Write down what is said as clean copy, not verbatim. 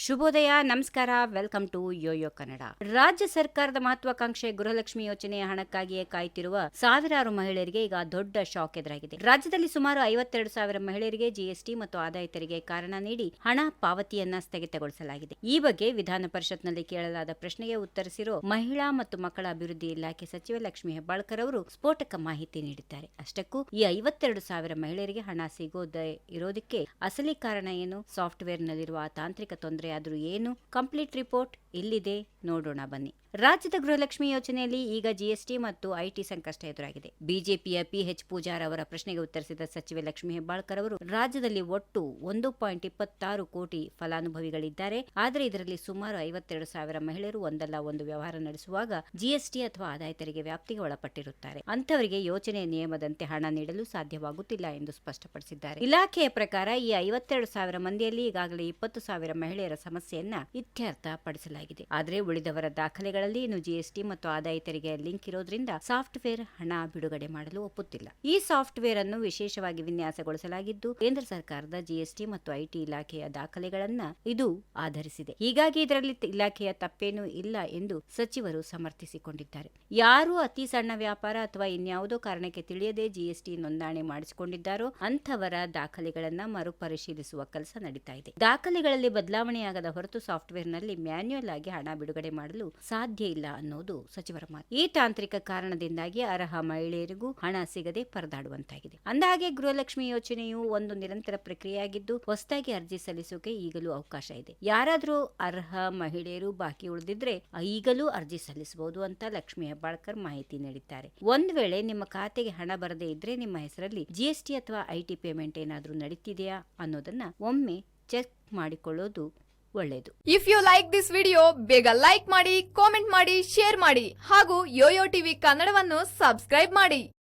ಶುಭೋದಯ, ನಮಸ್ಕಾರ, welcome to Yoyo Kannada. ರಾಜ್ಯ ಸರ್ಕಾರದ ಮಹತ್ವಾಕಾಂಕ್ಷೆ ಗೃಹಲಕ್ಷ್ಮಿ ಯೋಜನೆಯ ಹಣಕ್ಕಾಗಿಯೇ ಕಾಯ್ತಿರುವ ಸಾವಿರಾರು ಮಹಿಳೆಯರಿಗೆ ಈಗ ದೊಡ್ಡ ಶಾಕ್ ಎದುರಾಗಿದೆ. ರಾಜ್ಯದಲ್ಲಿ ಸುಮಾರು 52,000 ಮಹಿಳೆಯರಿಗೆ ಜಿಎಸ್ಟಿ ಮತ್ತು ಆದಾಯ ತೆರಿಗೆ ಕಾರಣ ನೀಡಿ ಹಣ ಪಾವತಿಯನ್ನ ಸ್ಥಗಿತಗೊಳಿಸಲಾಗಿದೆ. ಈ ಬಗ್ಗೆ ವಿಧಾನ ಪರಿಷತ್ನಲ್ಲಿ ಕೇಳಲಾದ ಪ್ರಶ್ನೆಗೆ ಉತ್ತರಿಸಿರೋ ಮಹಿಳಾ ಮತ್ತು ಮಕ್ಕಳ ಅಭಿವೃದ್ಧಿ ಇಲಾಖೆ ಸಚಿವೆ ಲಕ್ಷ್ಮಿ ಹೆಬ್ಬಾಳ್ಕರ್ ಅವರು ಸ್ಫೋಟಕ ಮಾಹಿತಿ ನೀಡಿದ್ದಾರೆ. ಅಷ್ಟಕ್ಕೂ ಈ 52,000 ಮಹಿಳೆಯರಿಗೆ ಹಣ ಸಿಗೋದೇ ಇರೋದಕ್ಕೆ ಅಸಲಿ ಕಾರಣ ಏನು? ಸಾಫ್ಟ್ವೇರ್ನಲ್ಲಿರುವ ತಾಂತ್ರಿಕ ತೊಂದರೆ ಆದ್ರೂ ಏನು? ಕಂಪ್ಲೀಟ್ ರಿಪೋರ್ಟ್ ಇಲ್ಲಿದೆ, ನೋಡೋಣ ಬನ್ನಿ. ರಾಜ್ಯದ ಗೃಹಲಕ್ಷ್ಮಿ ಯೋಜನೆಯಲ್ಲಿ ಈಗ ಜಿಎಸ್ಟಿ ಮತ್ತು ಐಟಿ ಸಂಕಷ್ಟ ಎದುರಾಗಿದೆ. ಬಿಜೆಪಿಯ ಪಿಎಚ್ ಪೂಜಾರ್ ಅವರ ಪ್ರಶ್ನೆಗೆ ಉತ್ತರಿಸಿದ ಸಚಿವೆ ಲಕ್ಷ್ಮಿ ಹೆಬ್ಬಾಳ್ಕರ್ ಅವರು ರಾಜ್ಯದಲ್ಲಿ ಒಟ್ಟು 1.26 ಕೋಟಿ ಫಲಾನುಭವಿಗಳಿದ್ದಾರೆ. ಆದರೆ ಇದರಲ್ಲಿ ಸುಮಾರು 52,000 ಮಹಿಳೆಯರು ಒಂದಲ್ಲ ಒಂದು ವ್ಯವಹಾರ ನಡೆಸುವಾಗ ಜಿಎಸ್ಟಿ ಅಥವಾ ಆದಾಯ ತೆರಿಗೆ ವ್ಯಾಪ್ತಿಗೆ ಒಳಪಟ್ಟಿರುತ್ತಾರೆ. ಅಂತವರಿಗೆ ಯೋಜನೆಯ ನಿಯಮದಂತೆ ಹಣ ನೀಡಲು ಸಾಧ್ಯವಾಗುತ್ತಿಲ್ಲ ಎಂದು ಸ್ಪಷ್ಟಪಡಿಸಿದ್ದಾರೆ. ಇಲಾಖೆಯ ಪ್ರಕಾರ ಈ 52,000 ಮಂದಿಯಲ್ಲಿ ಈಗಾಗಲೇ 20,000 ಮಹಿಳೆಯರ ಸಮಸ್ಯೆಯನ್ನ ಇತ್ಯರ್ಥ ಪಡಿಸಲಾಗಿದೆ. ಆದರೆ ಉಳಿದವರ ದಾಖಲೆಗಳಲ್ಲಿ ಇನ್ನು ಜಿಎಸ್ಟಿ ಮತ್ತು ಆದಾಯ ತೆರಿಗೆಯ ಲಿಂಕ್ ಇರೋದ್ರಿಂದ ಸಾಫ್ಟ್ವೇರ್ ಹಣ ಬಿಡುಗಡೆ ಮಾಡಲು ಒಪ್ಪುತ್ತಿಲ್ಲ. ಈ ಸಾಫ್ಟ್ವೇರ್ ಅನ್ನು ವಿಶೇಷವಾಗಿ ವಿನ್ಯಾಸಗೊಳಿಸಲಾಗಿದ್ದು ಕೇಂದ್ರ ಸರ್ಕಾರದ ಜಿಎಸ್ಟಿ ಮತ್ತು ಐಟಿ ಇಲಾಖೆಯ ದಾಖಲೆಗಳನ್ನ ಇದು ಆಧರಿಸಿದೆ. ಹೀಗಾಗಿ ಇದರಲ್ಲಿ ಇಲಾಖೆಯ ತಪ್ಪೇನೂ ಇಲ್ಲ ಎಂದು ಸಚಿವರು ಸಮರ್ಥಿಸಿಕೊಂಡಿದ್ದಾರೆ. ಯಾರು ಅತಿ ಸಣ್ಣ ವ್ಯಾಪಾರ ಅಥವಾ ಇನ್ಯಾವುದೋ ಕಾರಣಕ್ಕೆ ತಿಳಿಯದೆ ಜಿಎಸ್ಟಿ ನೋಂದಣಿ ಮಾಡಿಸಿಕೊಂಡಿದ್ದಾರೋ ಅಂಥವರ ದಾಖಲೆಗಳನ್ನ ಮರುಪರಿಶೀಲಿಸುವ ಕೆಲಸ ನಡೀತಾ ಇದೆ. ದಾಖಲೆಗಳಲ್ಲಿ ಬದಲಾವಣೆಯಾಗದ ಹೊರತು ಸಾಫ್ಟ್ವೇರ್ನಲ್ಲಿ ಮ್ಯಾನ್ಯುಯಲ್ ಆಗಿ ಹಣ ಬಿಡುಗಡೆ ಮಾಡಲು ಸಾಧ್ಯ ಇಲ್ಲ ಅನ್ನೋದು ಸಚಿವರ ಮಾತು. ಈ ತಾಂತ್ರಿಕ ಕಾರಣದಿಂದಾಗಿ ಅರ್ಹ ಮಹಿಳೆಯರಿಗೂ ಹಣ ಸಿಗದೆ ಪರದಾಡುವಂತಾಗಿದೆ. ಅಂದಹಾಗೆ ಗೃಹಲಕ್ಷ್ಮಿ ಯೋಜನೆಯು ಒಂದು ನಿರಂತರ ಪ್ರಕ್ರಿಯೆಯಾಗಿದ್ದು ಹೊಸದಾಗಿ ಅರ್ಜಿ ಸಲ್ಲಿಸೋಕೆ ಈಗಲೂ ಅವಕಾಶ ಇದೆ. ಯಾರಾದರೂ ಅರ್ಹ ಮಹಿಳೆಯರು ಬಾಕಿ ಉಳಿದಿದ್ರೆ ಈಗಲೂ ಅರ್ಜಿ ಸಲ್ಲಿಸಬಹುದು ಅಂತ ಲಕ್ಷ್ಮಿ ಹೆಬ್ಬಾಳ್ಕರ್ ಮಾಹಿತಿ ನೀಡಿದ್ದಾರೆ. ಒಂದ್ ವೇಳೆ ನಿಮ್ಮ ಖಾತೆಗೆ ಹಣ ಬರದೇ ಇದ್ರೆ ನಿಮ್ಮ ಹೆಸರಲ್ಲಿ ಜಿಎಸ್ಟಿ ಅಥವಾ ಐಟಿ ಪೇಮೆಂಟ್ ಏನಾದ್ರೂ ನಡೀತಿದೆಯಾ ಅನ್ನೋದನ್ನ ಒಮ್ಮೆ ಚೆಕ್ ಮಾಡಿಕೊಳ್ಳೋದು ಒಳ್ಳೆಯದು. If you like this video ಬೇಗ ಲೈಕ್ ಮಾಡಿ, ಕಾಮೆಂಟ್ ಮಾಡಿ, ಶೇರ್ ಮಾಡಿ ಹಾಗೂ ಯೋಯೋ ಟಿವಿ ಕನ್ನಡವನ್ನು ಸಬ್ಸ್ಕ್ರೈಬ್ ಮಾಡಿ.